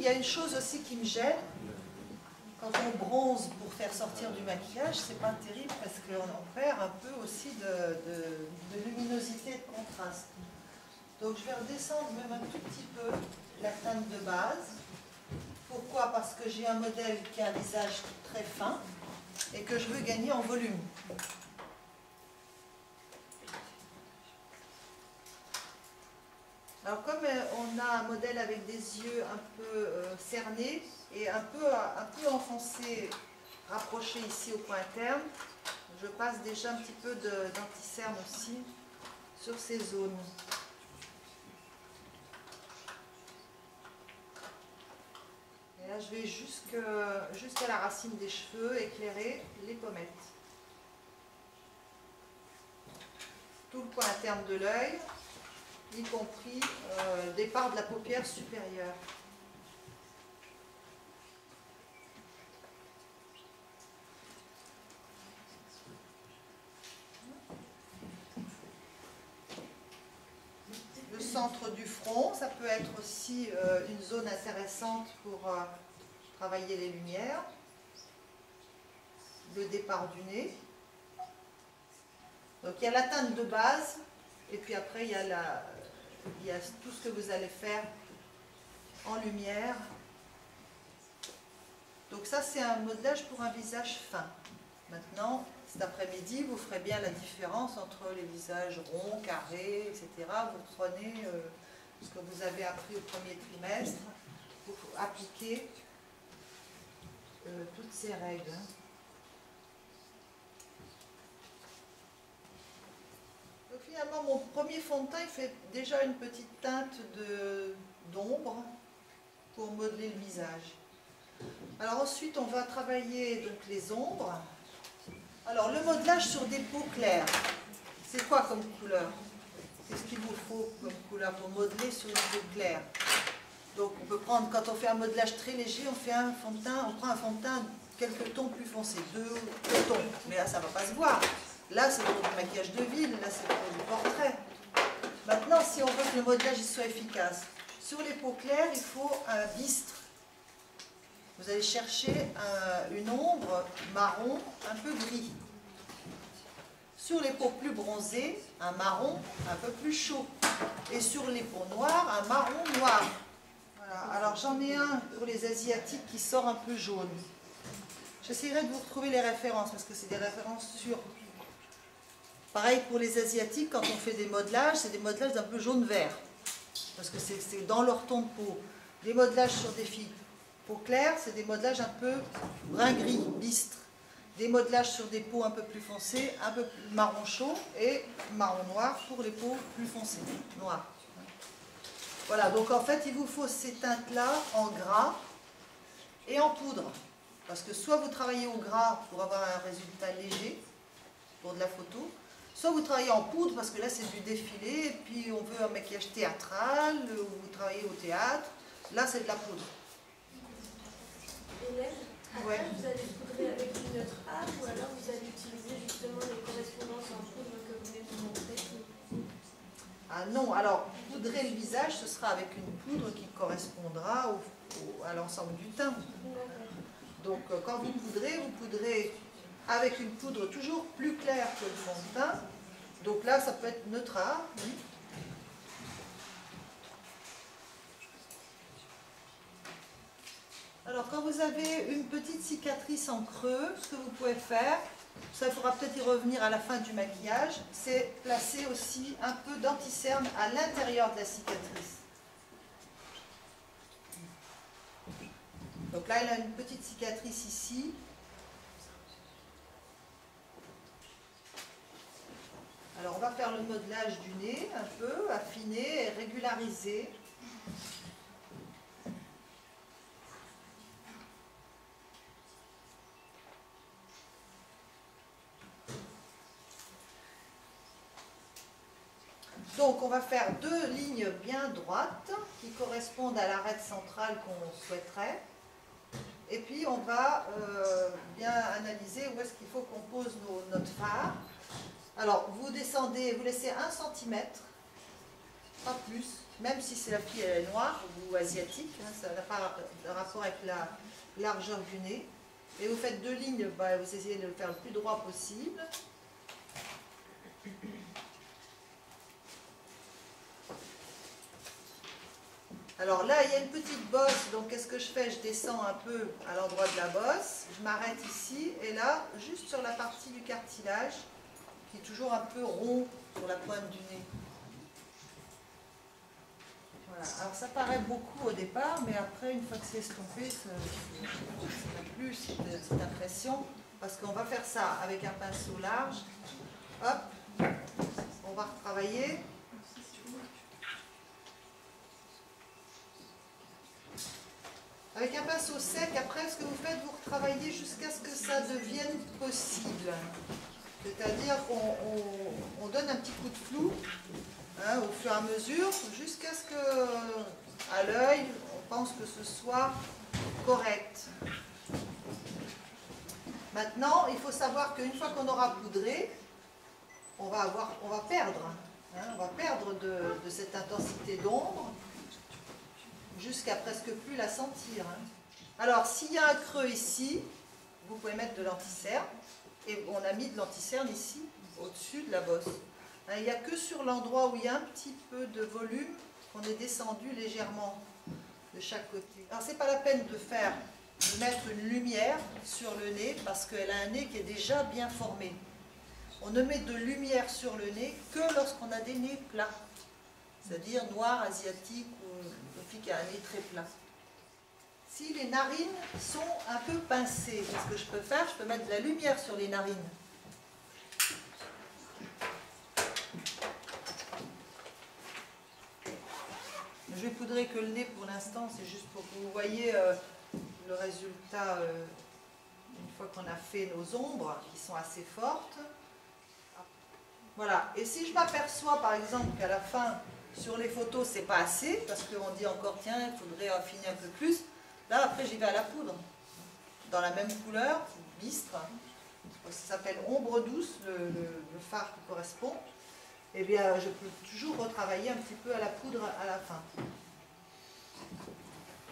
il y a une chose aussi qui me gêne. Quand on bronze pour faire sortir du maquillage, c'est pas terrible parce qu'on perd un peu aussi de luminosité et de contraste. Donc je vais redescendre même un tout petit peu la teinte de base. Pourquoi? Parce que j'ai un modèle qui a un visage très fin et que je veux gagner en volume. Alors comme on a un modèle avec des yeux un peu cernés et un peu enfoncés, rapprochés ici au point interne, je passe déjà un petit peu d'anti-cerne aussi sur ces zones. Et là je vais jusqu'à la racine des cheveux éclairer les pommettes. Tout le point interne de l'œil, y compris le départ de la paupière supérieure. Le centre du front, ça peut être aussi une zone intéressante pour travailler les lumières. Le départ du nez. Donc il y a la teinte de base, et puis après il y a tout ce que vous allez faire en lumière. Donc ça c'est un modelage pour un visage fin. Maintenant, cet après-midi, vous ferez bien la différence entre les visages ronds, carrés, etc. Vous prenez ce que vous avez appris au premier trimestre pour appliquer toutes ces règles. Donc finalement, mon premier fond de teint, il fait déjà une petite teinte d'ombre pour modeler le visage. Alors ensuite, on va travailler donc les ombres. Alors, le modelage sur des peaux claires, c'est quoi comme couleur? Qu'est-ce qu'il vous faut comme couleur pour modeler sur une peau claire? Donc, on peut prendre, quand on fait un modelage très léger, on fait un fond de teint, on prend un fond de teint quelques tons plus foncés, 2 tons. Mais là, ça ne va pas se voir. Là, c'est pour du maquillage de ville, là, c'est pour du portrait. Maintenant, si on veut que le modelage soit efficace, sur les peaux claires, il faut un bistre. Vous allez chercher une ombre marron un peu gris. Sur les peaux plus bronzées, un marron un peu plus chaud. Et sur les peaux noires, un marron noir. Voilà. Alors j'en ai un pour les asiatiques qui sort un peu jaune. J'essaierai de vous retrouver les références parce que c'est des références sûres. Pareil pour les asiatiques, quand on fait des modelages, c'est des modelages d'un peu jaune-vert. Parce que c'est dans leur ton de peau. Des modelages sur des filles peau claire, c'est des modelages un peu brun-gris, bistre. Des modelages sur des peaux un peu plus foncées, un peu plus marron chaud et marron noir pour les peaux plus foncées, noires. Voilà, donc en fait, il vous faut ces teintes-là en gras et en poudre. Parce que soit vous travaillez au gras pour avoir un résultat léger, pour de la photo, soit vous travaillez en poudre, parce que là c'est du défilé, et puis on veut un maquillage théâtral, ou vous travaillez au théâtre, là c'est de la poudre. Hélène, après vous allez poudrer avec une autre art ou alors vous allez utiliser justement les correspondances en poudre que vous venez de nous montrer? Ah non, alors poudrer le visage, ce sera avec une poudre qui correspondra à l'ensemble du teint. Donc quand vous poudrez avec une poudre toujours plus claire que le fond de teint. Donc là, ça peut être neutre art. Oui. Alors quand vous avez une petite cicatrice en creux, ce que vous pouvez faire, ça il faudra peut-être y revenir à la fin du maquillage, c'est placer aussi un peu d'anti-cerne à l'intérieur de la cicatrice. Donc là, elle a une petite cicatrice ici. Alors on va faire le modelage du nez un peu, affiner et régulariser. Donc on va faire deux lignes bien droites qui correspondent à l'arête centrale qu'on souhaiterait. Et puis on va bien analyser où est-ce qu'il faut qu'on pose notre fard. Alors vous descendez, vous laissez 1 cm, pas plus, même si c'est la fille elle est noire ou asiatique, hein, ça n'a pas de rapport avec la largeur du nez. Et vous faites 2 lignes, bah, vous essayez de le faire le plus droit possible. Alors là, il y a une petite bosse, donc qu'est-ce que je fais? Je descends un peu à l'endroit de la bosse, je m'arrête ici, et là, juste sur la partie du cartilage, qui est toujours un peu rond sur la pointe du nez. Voilà. Alors ça paraît beaucoup au départ, mais après, une fois que c'est estompé, ça n'a plus cette impression, parce qu'on va faire ça avec un pinceau large. Hop, on va retravailler. Avec un pinceau sec, après, ce que vous faites, vous retravaillez jusqu'à ce que ça devienne possible. C'est-à-dire qu'on donne un petit coup de flou, hein, au fur et à mesure, jusqu'à ce que, à l'œil, on pense que ce soit correct. Maintenant, il faut savoir qu'une fois qu'on aura poudré, on va perdre, hein, on va perdre de cette intensité d'ombre, jusqu'à presque plus la sentir. Hein. Alors, s'il y a un creux ici, vous pouvez mettre de l'anti-cerne, et on a mis de l'anti-cerne ici, au-dessus de la bosse. Hein, il n'y a que sur l'endroit où il y a un petit peu de volume qu'on est descendu légèrement de chaque côté. Alors, c'est pas la peine de mettre une lumière sur le nez, parce qu'elle a un nez qui est déjà bien formé. On ne met de lumière sur le nez que lorsqu'on a des nez plats, c'est-à-dire noirs, asiatiques, qui a un nez très plat. Si les narines sont un peu pincées, qu'est-ce que je peux faire? Je peux mettre de la lumière sur les narines. Je vais poudrer que le nez pour l'instant, c'est juste pour que vous voyez le résultat une fois qu'on a fait nos ombres, qui sont assez fortes. Voilà, et si je m'aperçois par exemple qu'à la fin, sur les photos, c'est pas assez, parce qu'on dit encore, tiens, il faudrait affiner un peu plus. Là, après, j'y vais à la poudre, dans la même couleur, bistre. Ça s'appelle ombre douce, le fard qui correspond. Eh bien, je peux toujours retravailler un petit peu à la poudre à la fin.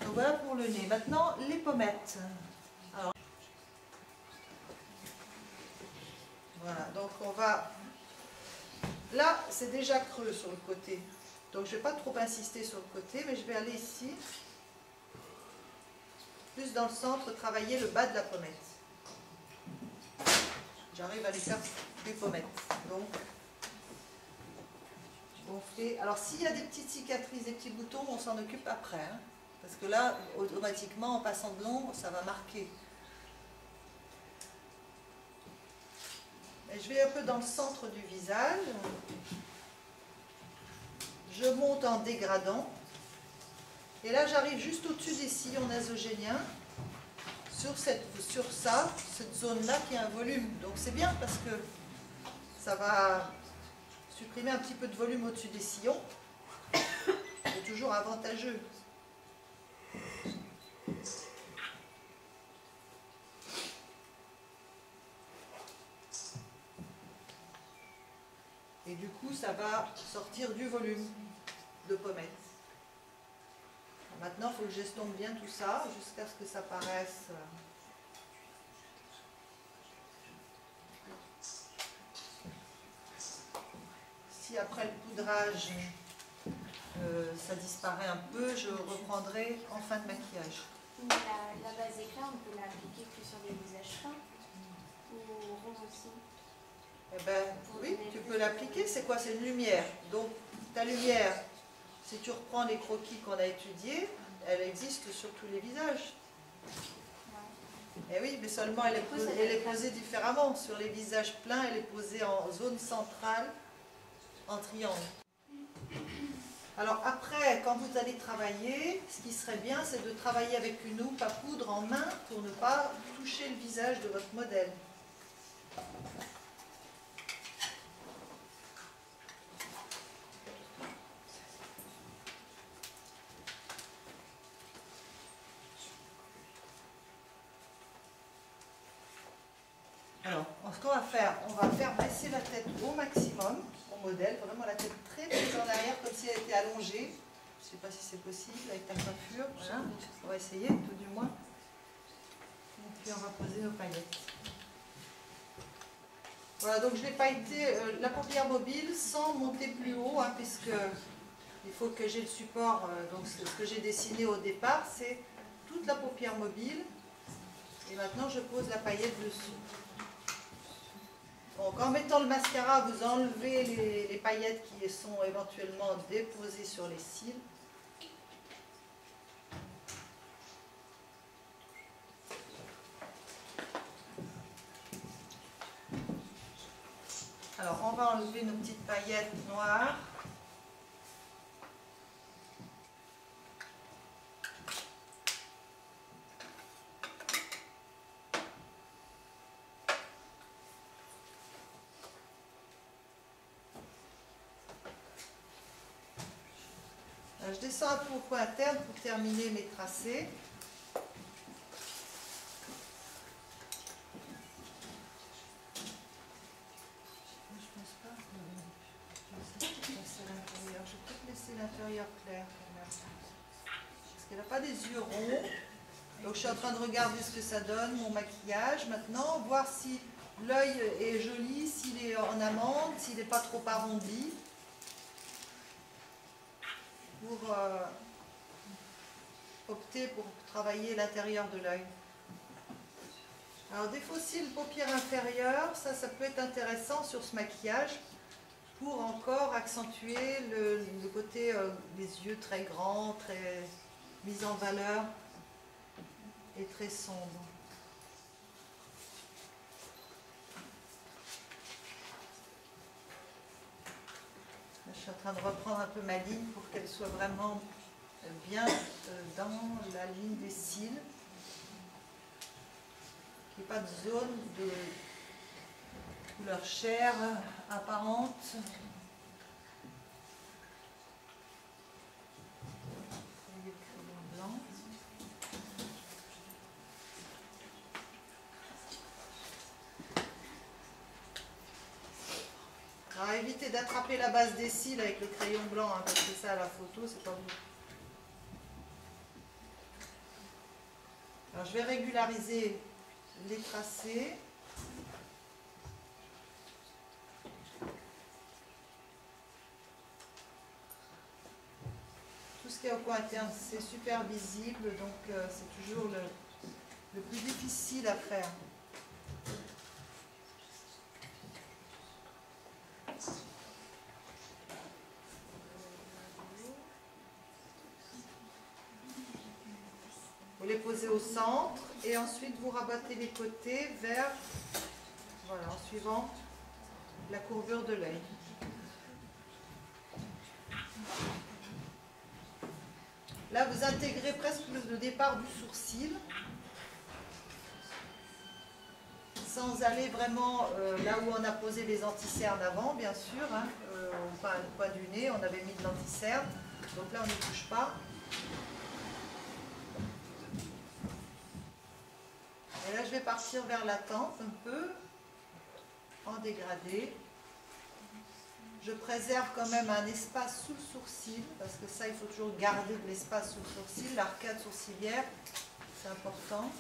Donc voilà pour le nez. Maintenant, les pommettes. Alors, voilà, donc on va... Là, c'est déjà creux sur le côté. Donc je ne vais pas trop insister sur le côté, mais je vais aller ici, plus dans le centre, travailler le bas de la pommette. J'arrive à lui faire des pommettes. Donc, on fait... Alors s'il y a des petites cicatrices, des petits boutons, on s'en occupe après. Hein, parce que là, automatiquement, en passant de l'ombre, ça va marquer. Et je vais un peu dans le centre du visage. Je monte en dégradant, et là j'arrive juste au-dessus des sillons nasogéniens, sur cette zone-là qui a un volume. Donc c'est bien parce que ça va supprimer un petit peu de volume au-dessus des sillons. C'est toujours avantageux. Et du coup, ça va sortir du volume de pommettes. Maintenant, il faut que j'estompe bien tout ça jusqu'à ce que ça paraisse. Si après le poudrage, ça disparaît un peu, je reprendrai en fin de maquillage. Mais la base éclat, on peut l'appliquer que sur des visages fins ou ronds aussi? Eh ben, oui, tu peux l'appliquer. C'est quoi? C'est une lumière. Donc, ta lumière, si tu reprends les croquis qu'on a étudiés, elle existe sur tous les visages. Eh oui, mais seulement elle est posée différemment. Sur les visages pleins, elle est posée en zone centrale, en triangle. Alors après, quand vous allez travailler, ce qui serait bien, c'est de travailler avec une houppe à poudre en main pour ne pas toucher le visage de votre modèle. Alors, ce qu'on va faire, on va faire baisser la tête au maximum, au modèle, vraiment la tête très en arrière, comme si elle était allongée. Je ne sais pas si c'est possible avec ta coiffure. Voilà. On va essayer, tout du moins. Et puis on va poser nos paillettes. Voilà, donc je l'ai pailleté la paupière mobile sans monter plus haut, hein, puisque il faut que j'ai le support. Donc ce que j'ai dessiné au départ, c'est toute la paupière mobile. Et maintenant, je pose la paillette dessus. Donc en mettant le mascara, vous enlevez les paillettes qui sont éventuellement déposées sur les cils. Alors on va enlever nos petites paillettes noires. Je descends un peu au point interne pour terminer mes tracés. Je pense pas que je vais laisser l'intérieur. Je vais peut-être laisser l'intérieur clair quand même. Parce qu'elle n'a pas des yeux ronds. Donc je suis en train de regarder ce que ça donne, mon maquillage. Maintenant, voir si l'œil est joli, s'il est en amande, s'il n'est pas trop arrondi. Pour opter pour travailler l'intérieur de l'œil. Alors des faux cils paupières inférieures, ça peut être intéressant sur ce maquillage pour encore accentuer le côté des yeux très grands, très mis en valeur et très sombres. Je suis en train de reprendre un peu ma ligne pour qu'elle soit vraiment bien dans la ligne des cils. Qu'il n'y ait pas de zone de couleur chair apparente. Le crayon blanc. Alors évitez d'attraper la base des cils avec le crayon blanc, hein, parce que ça à la photo, c'est pas beau. Alors je vais régulariser les tracés. Tout ce qui est au coin interne, c'est super visible, donc c'est toujours le plus difficile à faire. Vous les posez au centre et ensuite vous rabattez les côtés vers, voilà, en suivant la courbure de l'œil. Là, vous intégrez presque le départ du sourcil, sans aller vraiment là où on a posé les anticernes avant, bien sûr, hein, au coin du nez, on avait mis de l'anticerne, donc là on ne touche pas. Et là, je vais partir vers la tempe un peu, en dégradé. Je préserve quand même un espace sous le sourcil, parce que ça, il faut toujours garder de l'espace sous le sourcil. L'arcade sourcilière, c'est important.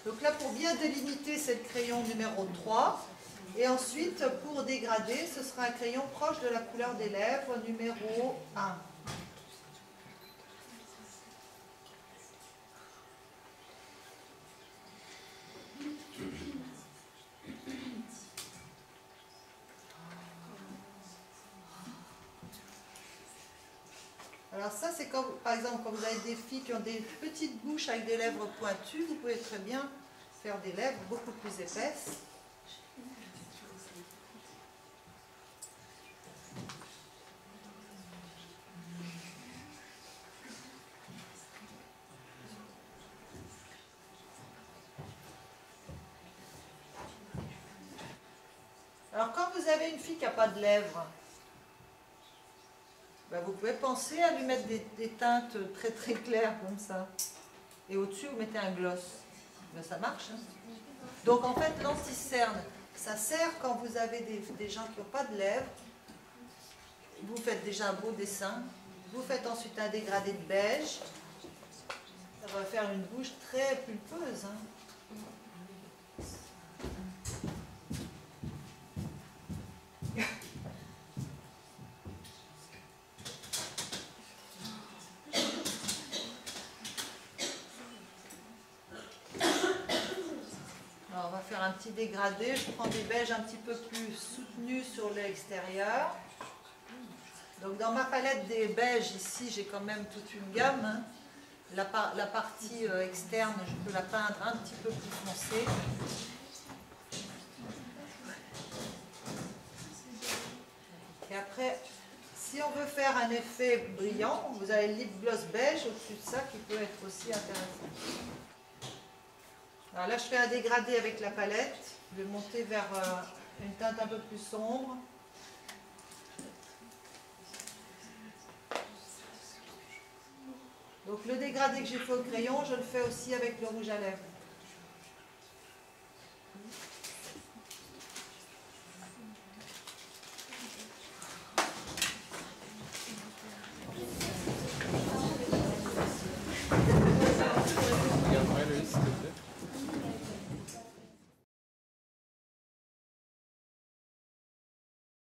Donc là, pour bien délimiter, c'est le crayon numéro 3. Et ensuite, pour dégrader, ce sera un crayon proche de la couleur des lèvres, numéro 1. Alors ça, c'est comme, par exemple, quand vous avez des filles qui ont des petites bouches avec des lèvres pointues, vous pouvez très bien faire des lèvres beaucoup plus épaisses. Alors quand vous avez une fille qui n'a pas de lèvres, ben, vous pouvez penser à lui mettre des teintes très très claires comme ça. Et au-dessus, vous mettez un gloss. Ben, ça marche. Hein. Donc en fait, l'anti-cerne, ça sert quand vous avez des gens qui n'ont pas de lèvres. Vous faites déjà un beau dessin. Vous faites ensuite un dégradé de beige. Ça va faire une bouche très pulpeuse. Hein. Alors, on va faire un petit dégradé. Je prends des beiges un petit peu plus soutenus sur l'extérieur. Donc dans ma palette des beiges, ici, j'ai quand même toute une gamme. Hein. La partie externe, je peux la peindre un petit peu plus foncée. Et après, si on veut faire un effet brillant, vous avez le lip gloss beige au-dessus de ça qui peut être aussi intéressant. Alors là, je fais un dégradé avec la palette. Je vais monter vers une teinte un peu plus sombre. Donc le dégradé que j'ai fait au crayon, je le fais aussi avec le rouge à lèvres.